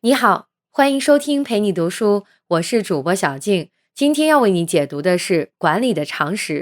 你好，欢迎收听陪你读书，我是主播小静。今天要为你解读的是《管理的常识》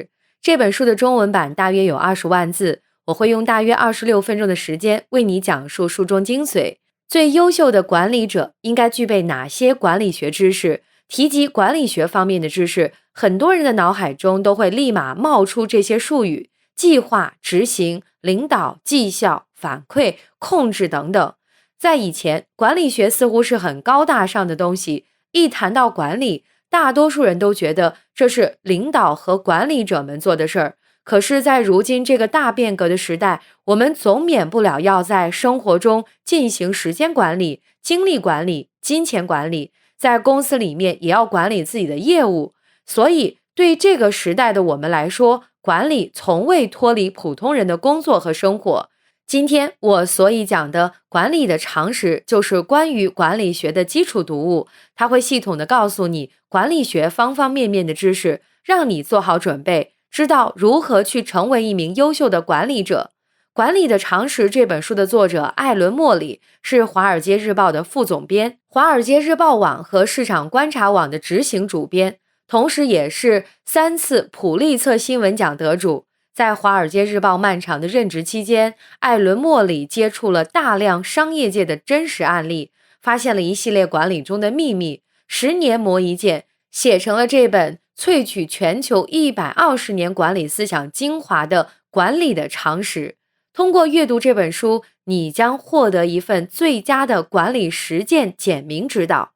这本书的中文版，大约有20万字，我会用大约26分钟的时间为你讲述书中精髓。最优秀的管理者应该具备哪些管理学知识？提及管理学方面的知识，很多人的脑海中都会立马冒出这些术语：计划、执行、领导、绩效、反馈、控制等等。在以前，管理学似乎是很高大上的东西，一谈到管理，大多数人都觉得这是领导和管理者们做的事儿。可是，在如今这个大变革的时代，我们总免不了要在生活中进行时间管理、精力管理、金钱管理，在公司里面也要管理自己的业务。所以，对这个时代的我们来说，管理从未脱离普通人的工作和生活。今天我所以讲的管理的常识，就是关于管理学的基础读物，它会系统的告诉你管理学方方面面的知识，让你做好准备，知道如何去成为一名优秀的管理者。《管理的常识》这本书的作者艾伦·莫里是《华尔街日报》的副总编，华尔街日报网和市场观察网的执行主编，同时也是3次普利策新闻奖得主。在《华尔街日报》漫长的任职期间，艾伦·莫里接触了大量商业界的真实案例，发现了一系列管理中的秘密，10年磨一剑，写成了这本萃取全球120年管理思想精华的《管理的常识》。通过阅读这本书，你将获得一份最佳的管理实践简明指导。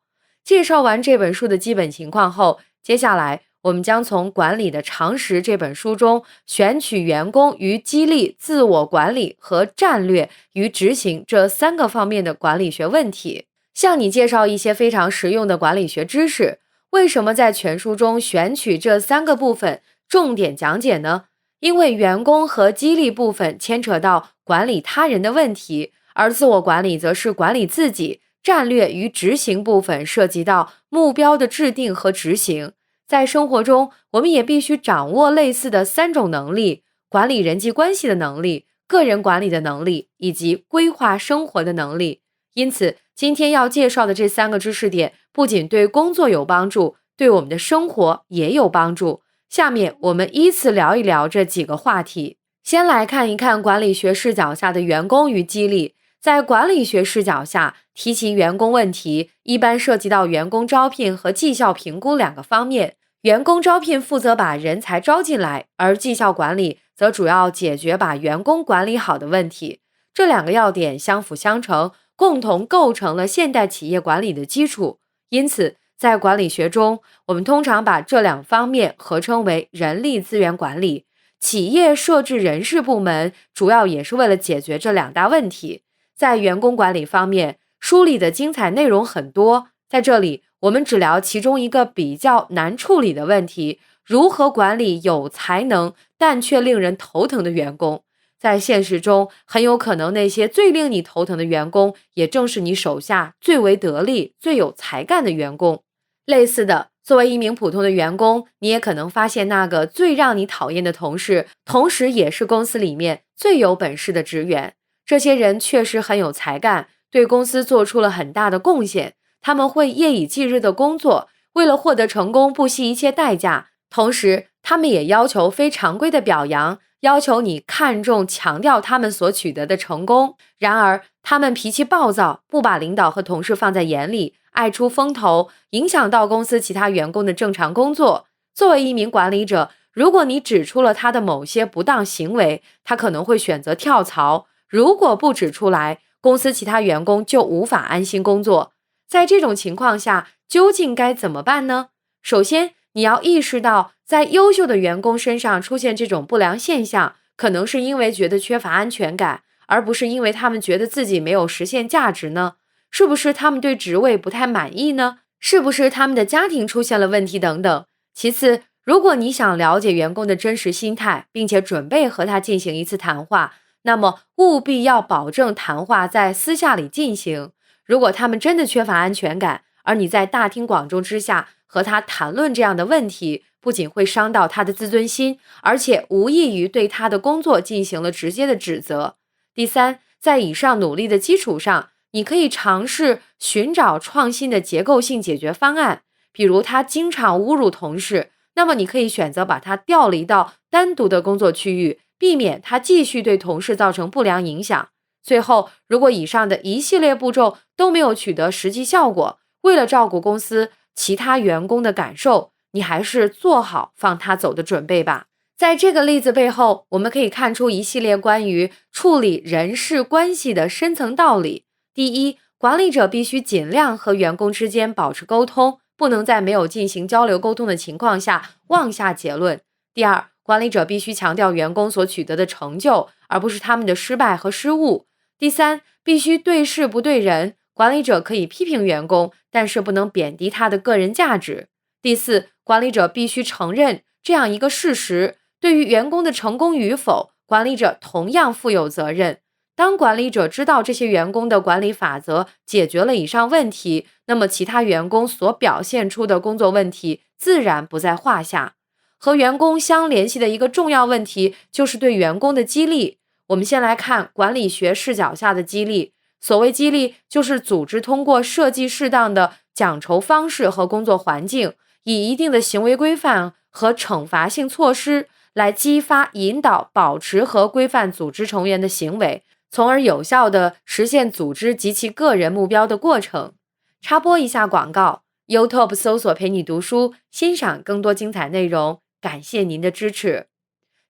介绍完这本书的基本情况后，接下来我们将从《管理的常识》这本书中选取员工与激励、自我管理和战略与执行这3个方面的管理学问题，向你介绍一些非常实用的管理学知识。为什么在全书中选取这3个部分重点讲解呢？因为员工和激励部分牵扯到管理他人的问题，而自我管理则是管理自己，战略与执行部分涉及到目标的制定和执行。在生活中，我们也必须掌握类似的3种能力：管理人际关系的能力、个人管理的能力以及规划生活的能力。因此，今天要介绍的这3个知识点不仅对工作有帮助，对我们的生活也有帮助。下面我们依次聊一聊这几个话题。先来看一看管理学视角下的员工与激励。在管理学视角下，提起员工问题，一般涉及到员工招聘和绩效评估2个方面。员工招聘负责把人才招进来，而绩效管理则主要解决把员工管理好的问题。这2个要点相辅相成，共同构成了现代企业管理的基础。因此，在管理学中，我们通常把这2方面合称为人力资源管理。企业设置人事部门，主要也是为了解决这2大问题。在员工管理方面，书里的精彩内容很多，在这里我们只聊其中一个比较难处理的问题：如何管理有才能但却令人头疼的员工。在现实中，很有可能那些最令你头疼的员工，也正是你手下最为得力、最有才干的员工。类似的，作为一名普通的员工，你也可能发现那个最让你讨厌的同事，同时也是公司里面最有本事的职员。这些人确实很有才干，对公司做出了很大的贡献，他们会夜以继日的工作，为了获得成功不惜一切代价。同时，他们也要求非常规的表扬，要求你看重强调他们所取得的成功。然而，他们脾气暴躁，不把领导和同事放在眼里，爱出风头，影响到公司其他员工的正常工作。作为一名管理者，如果你指出了他的某些不当行为，他可能会选择跳槽。如果不指出来，公司其他员工就无法安心工作。在这种情况下，究竟该怎么办呢？首先，你要意识到，在优秀的员工身上出现这种不良现象，可能是因为觉得缺乏安全感，而不是因为他们觉得自己没有实现价值呢？是不是他们对职位不太满意呢？是不是他们的家庭出现了问题等等？其次，如果你想了解员工的真实心态，并且准备和他进行一次谈话，那么务必要保证谈话在私下里进行。如果他们真的缺乏安全感，而你在大庭广众之下和他谈论这样的问题，不仅会伤到他的自尊心，而且无异于对他的工作进行了直接的指责。第三，在以上努力的基础上，你可以尝试寻找创新的结构性解决方案，比如他经常侮辱同事，那么你可以选择把他调离到单独的工作区域，避免他继续对同事造成不良影响。最后，如果以上的一系列步骤都没有取得实际效果，为了照顾公司其他员工的感受，你还是做好放他走的准备吧。在这个例子背后，我们可以看出一系列关于处理人事关系的深层道理。第一，管理者必须尽量和员工之间保持沟通，不能在没有进行交流沟通的情况下妄下结论。第二，管理者必须强调员工所取得的成就，而不是他们的失败和失误。第三，必须对事不对人，管理者可以批评员工，但是不能贬低他的个人价值。第四，管理者必须承认这样一个事实，对于员工的成功与否，管理者同样负有责任。当管理者知道这些员工的管理法则解决了以上问题，那么其他员工所表现出的工作问题自然不在话下。和员工相联系的一个重要问题就是对员工的激励。我们先来看管理学视角下的激励。所谓激励，就是组织通过设计适当的奖酬方式和工作环境，以一定的行为规范和惩罚性措施来激发、引导、保持和规范组织成员的行为，从而有效地实现组织及其个人目标的过程。插播一下广告 ，YouTube 搜索陪你读书，欣赏更多精彩内容，感谢您的支持。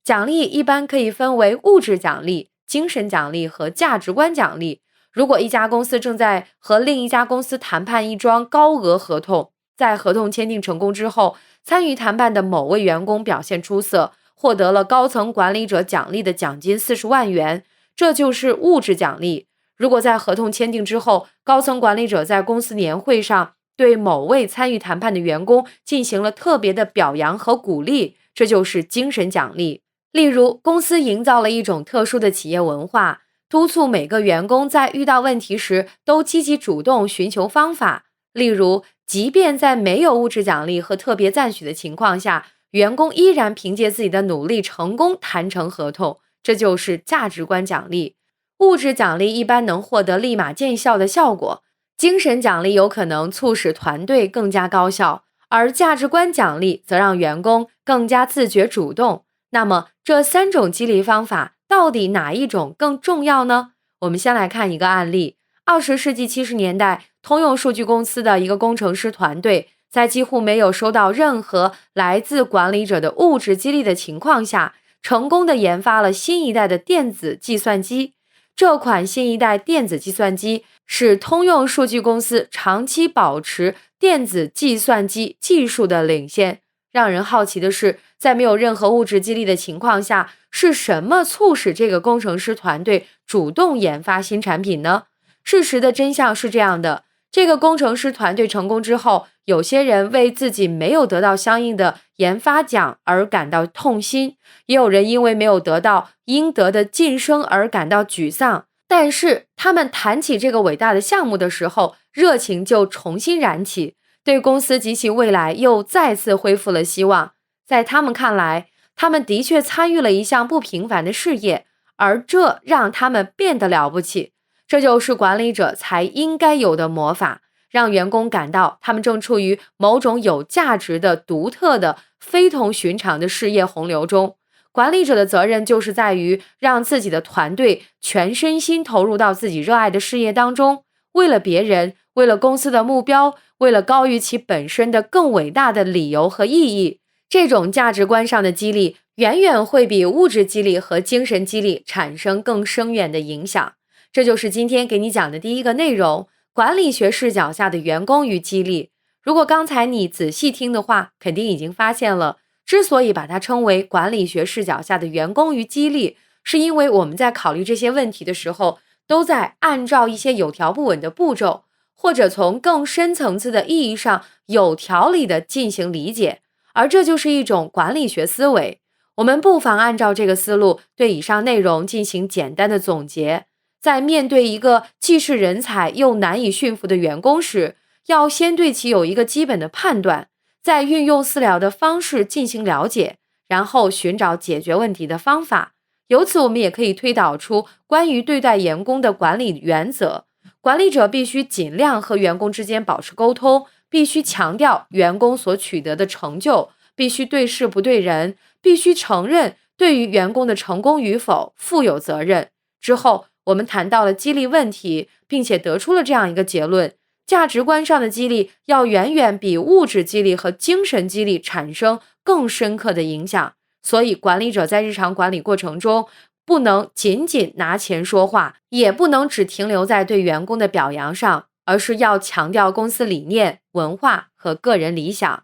奖励一般可以分为物质奖励、精神奖励和价值观奖励。如果一家公司正在和另一家公司谈判一桩高额合同，在合同签订成功之后，参与谈判的某位员工表现出色，获得了高层管理者奖励的奖金40万元，这就是物质奖励。如果在合同签订之后，高层管理者在公司年会上对某位参与谈判的员工进行了特别的表扬和鼓励，这就是精神奖励。例如，公司营造了一种特殊的企业文化，督促每个员工在遇到问题时都积极主动寻求方法。例如，即便在没有物质奖励和特别赞许的情况下，员工依然凭借自己的努力成功谈成合同，这就是价值观奖励。物质奖励一般能获得立马见效的效果，精神奖励有可能促使团队更加高效，而价值观奖励则让员工更加自觉主动。那么这3种激励方法到底哪一种更重要呢？我们先来看一个案例。20世纪70年代，通用数据公司的一个工程师团队，在几乎没有收到任何来自管理者的物质激励的情况下，成功地研发了新一代的电子计算机。这款新一代电子计算机使通用数据公司长期保持电子计算机技术的领先。让人好奇的是，在没有任何物质激励的情况下，是什么促使这个工程师团队主动研发新产品呢？事实的真相是这样的，这个工程师团队成功之后，有些人为自己没有得到相应的研发奖而感到痛心，也有人因为没有得到应得的晋升而感到沮丧。但是他们谈起这个伟大的项目的时候，热情就重新燃起，对公司及其未来又再次恢复了希望。在他们看来，他们的确参与了一项不平凡的事业，而这让他们变得了不起。这就是管理者才应该有的魔法，让员工感到他们正处于某种有价值的、独特的、非同寻常的事业洪流中。管理者的责任就是在于让自己的团队全身心投入到自己热爱的事业当中，为了别人，为了公司的目标，为了高于其本身的更伟大的理由和意义。这种价值观上的激励远远会比物质激励和精神激励产生更深远的影响。这就是今天给你讲的第一个内容，管理学视角下的员工与激励。如果刚才你仔细听的话，肯定已经发现了，之所以把它称为管理学视角下的员工与激励，是因为我们在考虑这些问题的时候，都在按照一些有条不紊的步骤，或者从更深层次的意义上有条理地进行理解，而这就是一种管理学思维。我们不妨按照这个思路对以上内容进行简单的总结。在面对一个既是人才又难以驯服的员工时，要先对其有一个基本的判断，再运用私聊的方式进行了解，然后寻找解决问题的方法。由此我们也可以推导出关于对待员工的管理原则。管理者必须尽量和员工之间保持沟通，必须强调员工所取得的成就，必须对事不对人，必须承认对于员工的成功与否负有责任。之后，我们谈到了激励问题，并且得出了这样一个结论：价值观上的激励要远远比物质激励和精神激励产生更深刻的影响。所以，管理者在日常管理过程中，不能仅仅拿钱说话，也不能只停留在对员工的表扬上，而是要强调公司理念、文化和个人理想。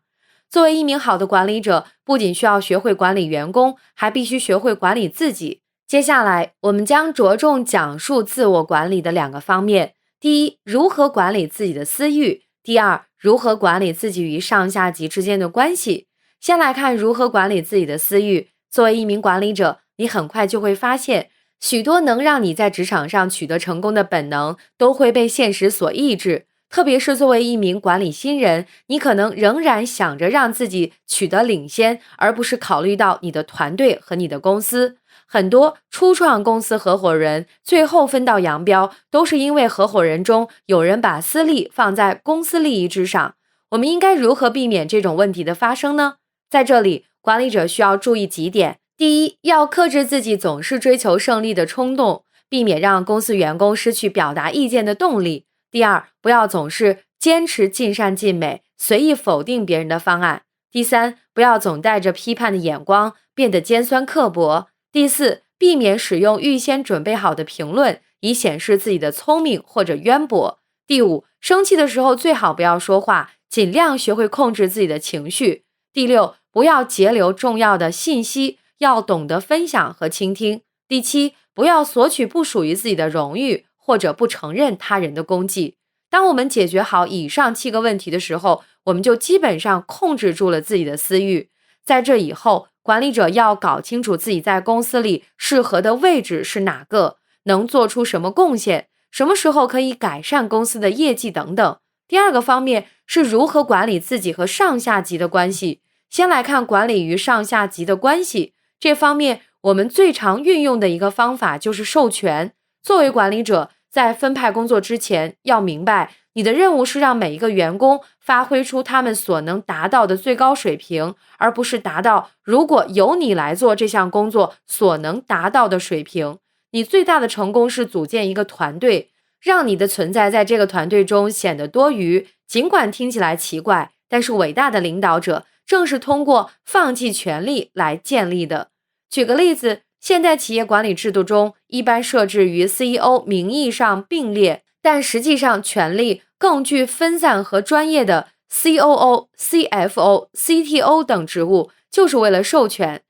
作为一名好的管理者，不仅需要学会管理员工，还必须学会管理自己。接下来，我们将着重讲述自我管理的2个方面。第一，如何管理自己的私欲；第二，如何管理自己与上下级之间的关系。先来看如何管理自己的私欲。作为一名管理者，你很快就会发现，许多能让你在职场上取得成功的本能都会被现实所抑制。特别是作为一名管理新人，你可能仍然想着让自己取得领先，而不是考虑到你的团队和你的公司。很多初创公司合伙人最后分道扬镳，都是因为合伙人中有人把私利放在公司利益之上。我们应该如何避免这种问题的发生呢？在这里，管理者需要注意几点。第一，要克制自己总是追求胜利的冲动，避免让公司员工失去表达意见的动力。第二，不要总是坚持尽善尽美，随意否定别人的方案。第三，不要总带着批判的眼光，变得尖酸刻薄。第四，避免使用预先准备好的评论，以显示自己的聪明或者渊博。第五，生气的时候最好不要说话，尽量学会控制自己的情绪。第六，不要截留重要的信息，要懂得分享和倾听。第七，不要索取不属于自己的荣誉，或者不承认他人的功绩。当我们解决好以上7个问题的时候，我们就基本上控制住了自己的私欲。在这以后，管理者要搞清楚自己在公司里适合的位置是哪个，能做出什么贡献，什么时候可以改善公司的业绩等等。第2个方面是如何管理自己和上下级的关系。先来看管理与上下级的关系。这方面我们最常运用的一个方法就是授权。作为管理者，在分派工作之前，要明白你的任务是让每一个员工发挥出他们所能达到的最高水平，而不是达到如果由你来做这项工作所能达到的水平。你最大的成功是组建一个团队，让你的存在在这个团队中显得多余。尽管听起来奇怪，但是伟大的领导者正是通过放弃权力来建立的。举个例子，现代企业管理制度中一般设置与 CEO 名义上并列，但实际上权力更具分散和专业的 COO、CFO、CTO 等职务，就是为了授权。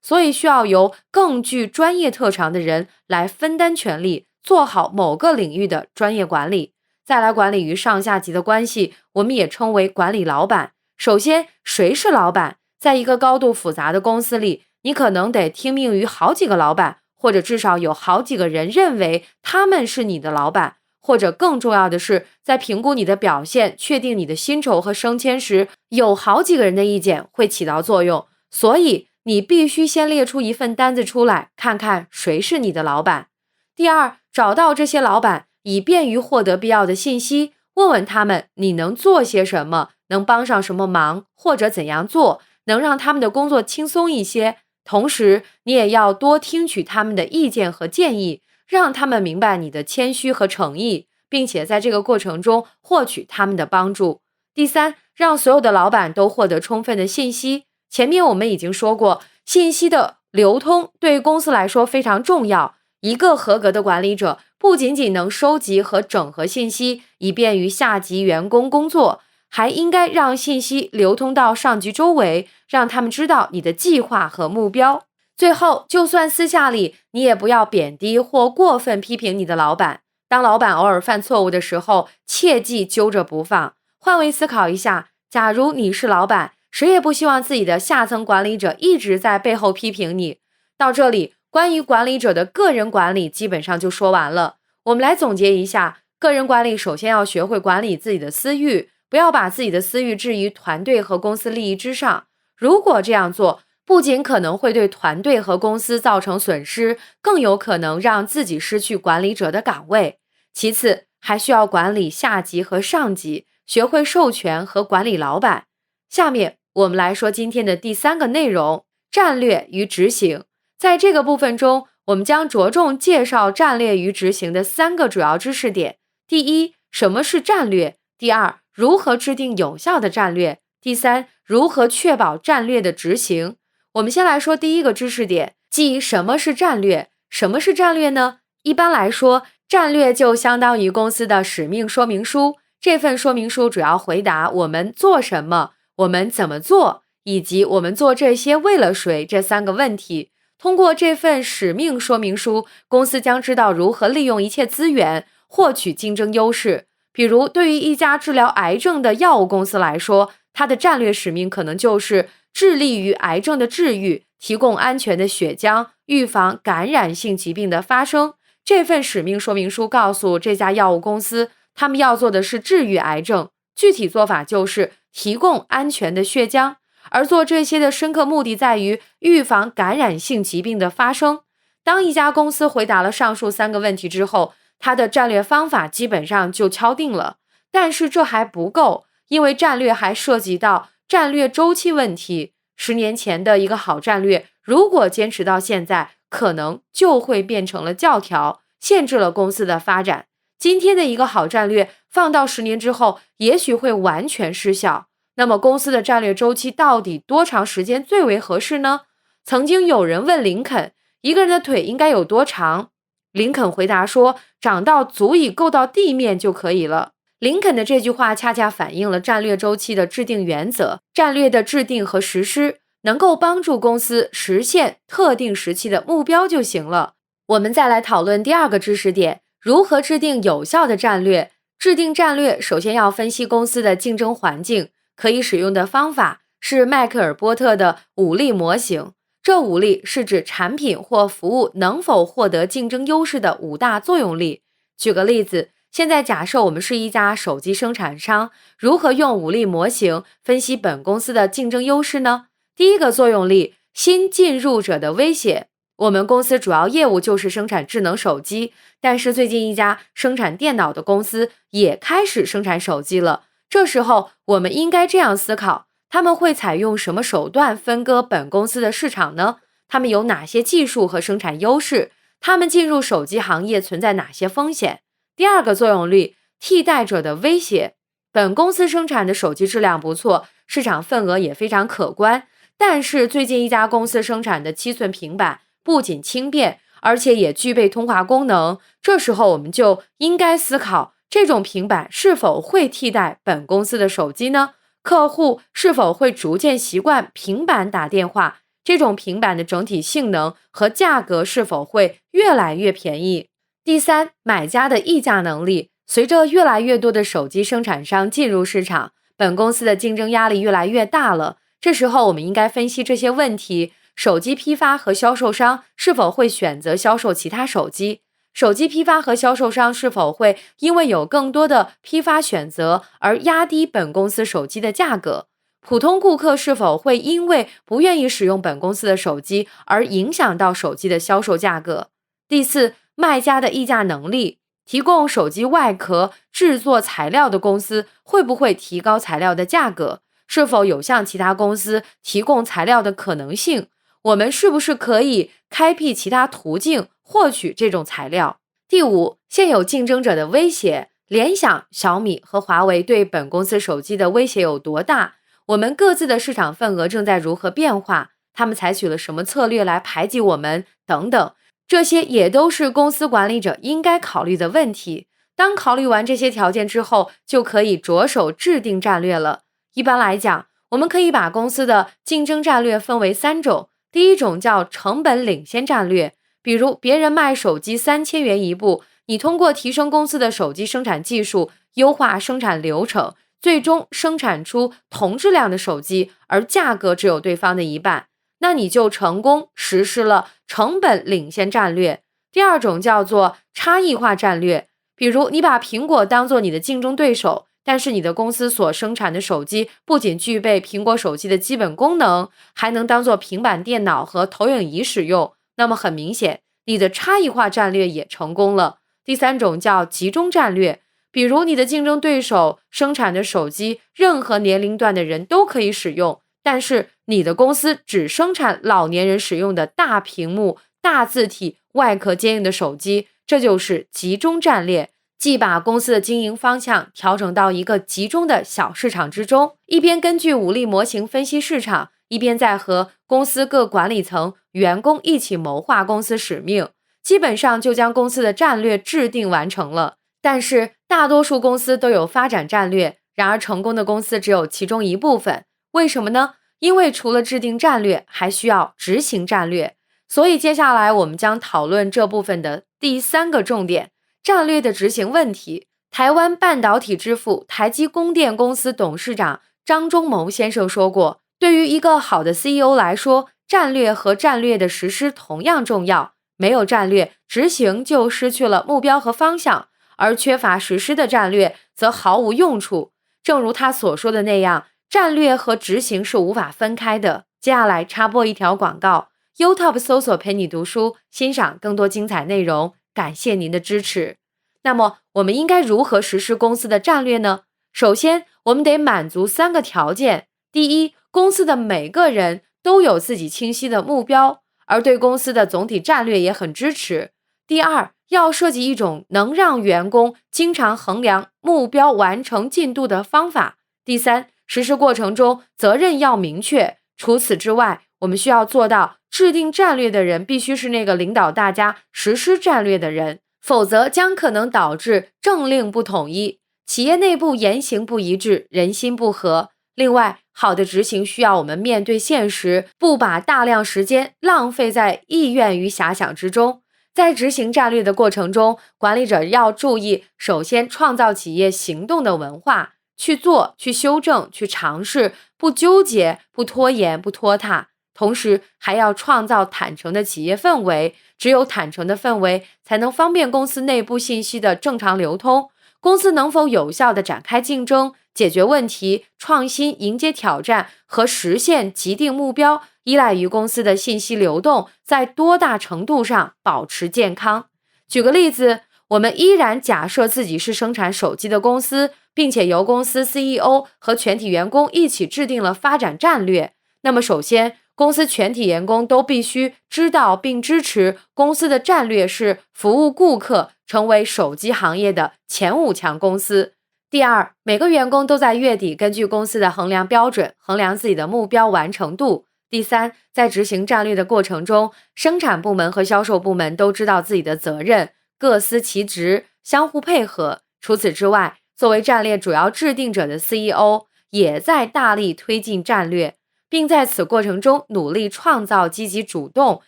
所以需要由更具专业特长的人来分担权力，做好某个领域的专业管理。再来管理与上下级的关系，我们也称为管理老板。首先，谁是老板？在一个高度复杂的公司里，你可能得听命于好几个老板，或者至少有好几个人认为他们是你的老板，或者更重要的是，在评估你的表现、确定你的薪酬和升迁时，有好几个人的意见会起到作用。所以你必须先列出一份单子出来，看看谁是你的老板。第二，找到这些老板，以便于获得必要的信息，问问他们你能做些什么，能帮上什么忙，或者怎样做能让他们的工作轻松一些。同时，你也要多听取他们的意见和建议，让他们明白你的谦虚和诚意，并且在这个过程中获取他们的帮助。第三，让所有的老板都获得充分的信息。前面我们已经说过，信息的流通对公司来说非常重要。一个合格的管理者不仅仅能收集和整合信息，以便于下级员工工作，还应该让信息流通到上级周围，让他们知道你的计划和目标。最后，就算私下里，你也不要贬低或过分批评你的老板。当老板偶尔犯错误的时候，切记揪着不放。换位思考一下，假如你是老板，谁也不希望自己的下层管理者一直在背后批评你。到这里，关于管理者的个人管理基本上就说完了。我们来总结一下，个人管理首先要学会管理自己的私欲，不要把自己的私欲置于团队和公司利益之上。如果这样做，不仅可能会对团队和公司造成损失，更有可能让自己失去管理者的岗位。其次，还需要管理下级和上级，学会授权和管理老板。下面我们来说今天的第3个内容，战略与执行。在这个部分中，我们将着重介绍战略与执行的3个主要知识点。第一，什么是战略？第二，如何制定有效的战略？第三，如何确保战略的执行？我们先来说第一个知识点，即什么是战略？什么是战略呢？一般来说，战略就相当于公司的使命说明书。这份说明书主要回答我们做什么，我们怎么做，以及我们做这些为了谁这3个问题。通过这份使命说明书，公司将知道如何利用一切资源，获取竞争优势。比如，对于一家治疗癌症的药物公司来说，它的战略使命可能就是致力于癌症的治愈，提供安全的血浆，预防感染性疾病的发生。这份使命说明书告诉这家药物公司，他们要做的是治愈癌症，具体做法就是提供安全的血浆，而做这些的深刻目的在于预防感染性疾病的发生。当一家公司回答了上述3个问题之后，它的战略方法基本上就敲定了。但是这还不够，因为战略还涉及到战略周期问题。10年前的一个好战略，如果坚持到现在，可能就会变成了教条，限制了公司的发展。今天的一个好战略，放到10年之后，也许会完全失效。那么公司的战略周期到底多长时间最为合适呢？曾经有人问林肯，一个人的腿应该有多长？林肯回答说，长到足以够到地面就可以了。林肯的这句话恰恰反映了战略周期的制定原则，战略的制定和实施能够帮助公司实现特定时期的目标就行了。我们再来讨论第2个知识点，如何制定有效的战略。制定战略首先要分析公司的竞争环境，可以使用的方法是迈克尔波特的5力模型。这5力是指产品或服务能否获得竞争优势的5大作用力。举个例子，现在假设我们是一家手机生产商，如何用5力模型分析本公司的竞争优势呢？第1个作用力，新进入者的威胁。我们公司主要业务就是生产智能手机，但是最近一家生产电脑的公司也开始生产手机了。这时候我们应该这样思考，他们会采用什么手段分割本公司的市场呢？他们有哪些技术和生产优势？他们进入手机行业存在哪些风险？第2个作用力，替代者的威胁。本公司生产的手机质量不错，市场份额也非常可观，但是最近一家公司生产的7寸平板不仅轻便，而且也具备通话功能。这时候我们就应该思考，这种平板是否会替代本公司的手机呢？客户是否会逐渐习惯平板打电话？这种平板的整体性能和价格是否会越来越便宜？第3，买家的议价能力。随着越来越多的手机生产商进入市场，本公司的竞争压力越来越大了。这时候我们应该分析这些问题，手机批发和销售商是否会选择销售其他手机？手机批发和销售商是否会因为有更多的批发选择而压低本公司手机的价格？普通顾客是否会因为不愿意使用本公司的手机而影响到手机的销售价格？第4，卖家的议价能力。提供手机外壳制作材料的公司会不会提高材料的价格？是否有向其他公司提供材料的可能性？我们是不是可以开辟其他途径获取这种材料？第5，现有竞争者的威胁。联想、小米和华为对本公司手机的威胁有多大？我们各自的市场份额正在如何变化？他们采取了什么策略来排挤我们？等等。这些也都是公司管理者应该考虑的问题。当考虑完这些条件之后，就可以着手制定战略了。一般来讲，我们可以把公司的竞争战略分为3种。第1种叫成本领先战略，比如别人卖手机3000元一部，你通过提升公司的手机生产技术，优化生产流程，最终生产出同质量的手机，而价格只有对方的1半。那你就成功实施了成本领先战略。第2种叫做差异化战略，比如你把苹果当作你的竞争对手，但是你的公司所生产的手机不仅具备苹果手机的基本功能，还能当作平板电脑和投影仪使用，那么很明显，你的差异化战略也成功了。第3种叫集中战略，比如你的竞争对手生产的手机，任何年龄段的人都可以使用，但是你的公司只生产老年人使用的大屏幕、大字体、外壳坚硬的手机，这就是集中战略。既把公司的经营方向调整到一个集中的小市场之中，一边根据武力模型分析市场，一边在和公司各管理层、员工一起谋划公司使命，基本上就将公司的战略制定完成了。但是大多数公司都有发展战略，然而成功的公司只有其中一部分。为什么呢？因为除了制定战略，还需要执行战略。所以接下来我们将讨论这部分的第3个重点，战略的执行问题。台湾半导体之父台积供电公司董事长张忠谋先生说过，对于一个好的 CEO 来说，战略和战略的实施同样重要。没有战略，执行就失去了目标和方向，而缺乏实施的战略则毫无用处。正如他所说的那样，战略和执行是无法分开的。接下来插播一条广告， YouTube 搜索陪你读书，欣赏更多精彩内容，感谢您的支持。那么我们应该如何实施公司的战略呢？首先，我们得满足3个条件。第一，公司的每个人都有自己清晰的目标，而对公司的总体战略也很支持。第二，要设计一种能让员工经常衡量目标完成进度的方法。第三，实施过程中责任要明确。除此之外，我们需要做到制定战略的人必须是那个领导大家实施战略的人，否则将可能导致政令不统一，企业内部言行不一致，人心不和。另外，好的执行需要我们面对现实，不把大量时间浪费在意愿与遐想之中。在执行战略的过程中，管理者要注意，首先创造企业行动的文化，去做，去修正，去尝试，不纠结，不拖延，不拖沓。同时还要创造坦诚的企业氛围，只有坦诚的氛围，才能方便公司内部信息的正常流通。公司能否有效地展开竞争、解决问题、创新、迎接挑战和实现既定目标，依赖于公司的信息流动在多大程度上保持健康。举个例子，我们依然假设自己是生产手机的公司，并且由公司 CEO 和全体员工一起制定了发展战略。那么首先，公司全体员工都必须知道并支持公司的战略是服务顾客，成为手机行业的前5强公司。第二，每个员工都在月底根据公司的衡量标准衡量自己的目标完成度。第三，在执行战略的过程中，生产部门和销售部门都知道自己的责任，各司其职，相互配合。除此之外，作为战略主要制定者的 CEO 也在大力推进战略，并在此过程中努力创造积极主动、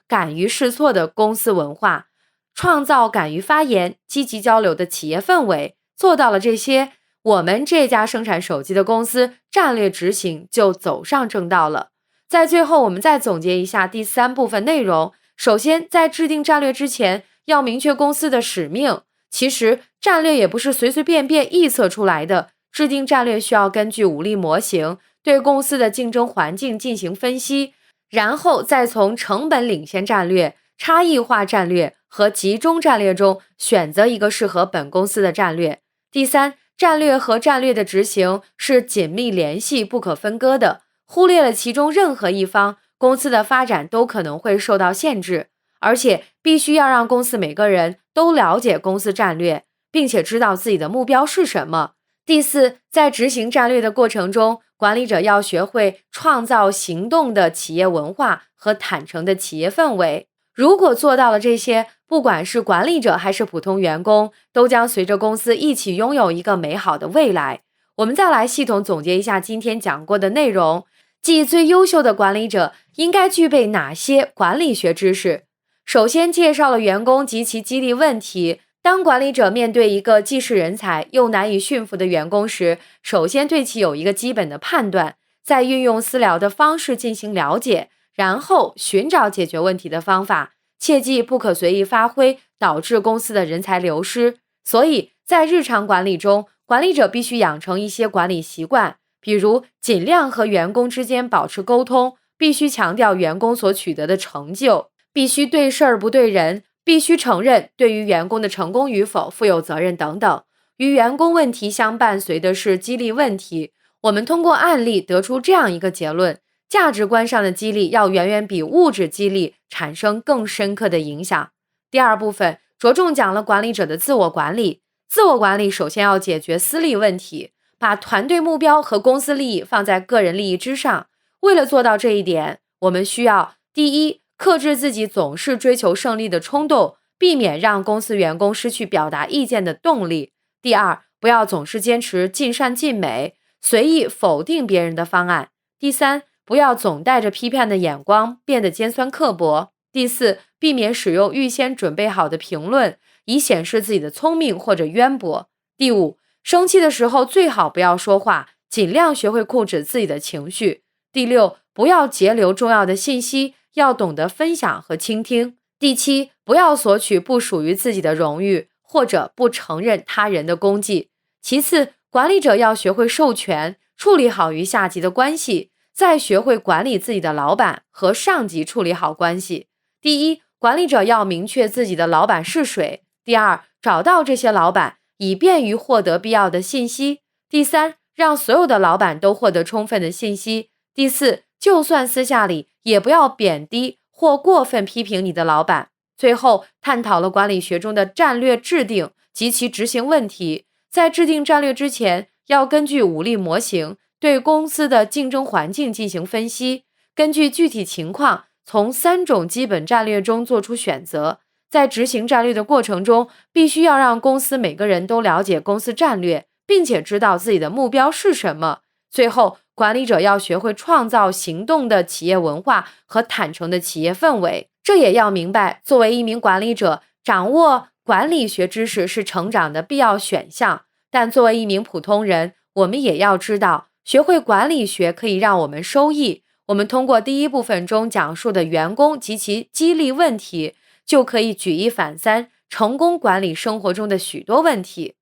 敢于试错的公司文化，创造敢于发言、积极交流的企业氛围。做到了这些，我们这家生产手机的公司战略执行就走上正道了。在最后，我们再总结一下第3部分内容。首先，在制定战略之前，要明确公司的使命。其实，战略也不是随随便便臆测出来的。制定战略需要根据武力模型，对公司的竞争环境进行分析，然后再从成本领先战略、差异化战略和集中战略中选择一个适合本公司的战略。第三，战略和战略的执行是紧密联系、不可分割的，忽略了其中任何一方，公司的发展都可能会受到限制。而且必须要让公司每个人都了解公司战略，并且知道自己的目标是什么。第四，在执行战略的过程中，管理者要学会创造行动的企业文化和坦诚的企业氛围。如果做到了这些，不管是管理者还是普通员工，都将随着公司一起拥有一个美好的未来。我们再来系统总结一下今天讲过的内容，即最优秀的管理者应该具备哪些管理学知识。首先介绍了员工及其激励问题。当管理者面对一个既是人才又难以驯服的员工时，首先对其有一个基本的判断，再运用私聊的方式进行了解，然后寻找解决问题的方法。切记不可随意发挥，导致公司的人才流失。所以在日常管理中，管理者必须养成一些管理习惯，比如尽量和员工之间保持沟通，必须强调员工所取得的成就，必须对事儿不对人，必须承认对于员工的成功与否负有责任等等。与员工问题相伴随的是激励问题。我们通过案例得出这样一个结论：价值观上的激励要远远比物质激励产生更深刻的影响。第二部分着重讲了管理者的自我管理。自我管理首先要解决私利问题，把团队目标和公司利益放在个人利益之上。为了做到这一点，我们需要第一，克制自己总是追求胜利的冲动，避免让公司员工失去表达意见的动力。第二，不要总是坚持尽善尽美，随意否定别人的方案。第三，不要总带着批判的眼光，变得尖酸刻薄。第四，避免使用预先准备好的评论，以显示自己的聪明或者渊博。第五，生气的时候最好不要说话，尽量学会控制自己的情绪。第六，不要截留重要的信息，要懂得分享和倾听。第七，不要索取不属于自己的荣誉，或者不承认他人的功绩。其次，管理者要学会授权，处理好与下级的关系，再学会管理自己的老板和上级处理好关系。第一，管理者要明确自己的老板是谁。第二，找到这些老板，以便于获得必要的信息。第三，让所有的老板都获得充分的信息。第四，就算私下里也不要贬低或过分批评你的老板。最后，探讨了管理学中的战略制定及其执行问题。在制定战略之前，要根据武力模型对公司的竞争环境进行分析，根据具体情况从3种基本战略中做出选择。在执行战略的过程中，必须要让公司每个人都了解公司战略，并且知道自己的目标是什么。最后，管理者要学会创造行动的企业文化和坦诚的企业氛围。这也要明白，作为一名管理者，掌握管理学知识是成长的必要选项。但作为一名普通人，我们也要知道，学会管理学可以让我们收益。我们通过第一部分中讲述的员工及其激励问题，就可以举一反三，成功管理生活中的许多问题。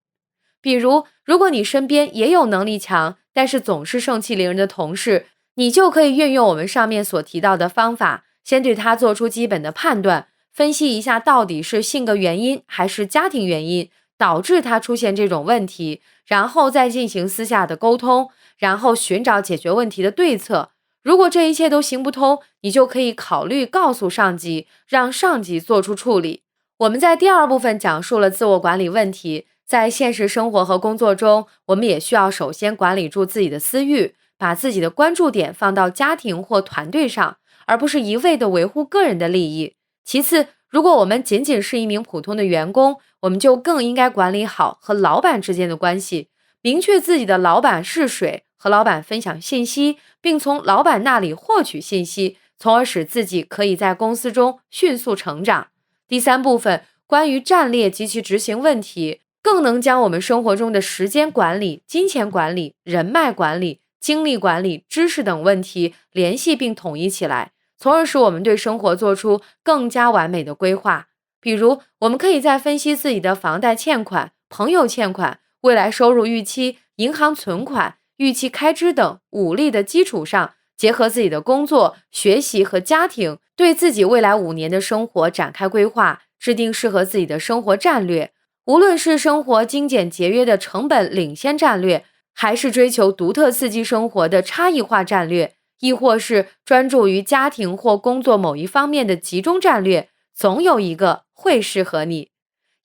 比如，如果你身边也有能力强，但是总是盛气凌人的同事，你就可以运用我们上面所提到的方法，先对他做出基本的判断，分析一下到底是性格原因还是家庭原因导致他出现这种问题，然后再进行私下的沟通，然后寻找解决问题的对策。如果这一切都行不通，你就可以考虑告诉上级，让上级做出处理。我们在第二部分讲述了自我管理问题。在现实生活和工作中，我们也需要首先管理住自己的私欲，把自己的关注点放到家庭或团队上，而不是一味地维护个人的利益。其次，如果我们仅仅是一名普通的员工，我们就更应该管理好和老板之间的关系，明确自己的老板是谁，和老板分享信息，并从老板那里获取信息，从而使自己可以在公司中迅速成长。第三部分，关于战略及其执行问题，更能将我们生活中的时间管理、金钱管理、人脉管理、精力管理、知识等问题联系并统一起来，从而使我们对生活做出更加完美的规划。比如，我们可以在分析自己的房贷欠款、朋友欠款、未来收入预期、银行存款、预期开支等5例的基础上，结合自己的工作、学习和家庭，对自己未来5年的生活展开规划，制定适合自己的生活战略。无论是生活精简节约的成本领先战略，还是追求独特刺激生活的差异化战略，亦或是专注于家庭或工作某一方面的集中战略，总有一个会适合你。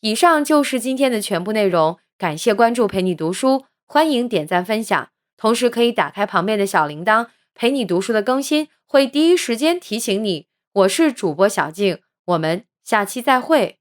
以上就是今天的全部内容，感谢关注陪你读书，欢迎点赞分享，同时可以打开旁边的小铃铛，陪你读书的更新会第一时间提醒你。我是主播小静，我们下期再会。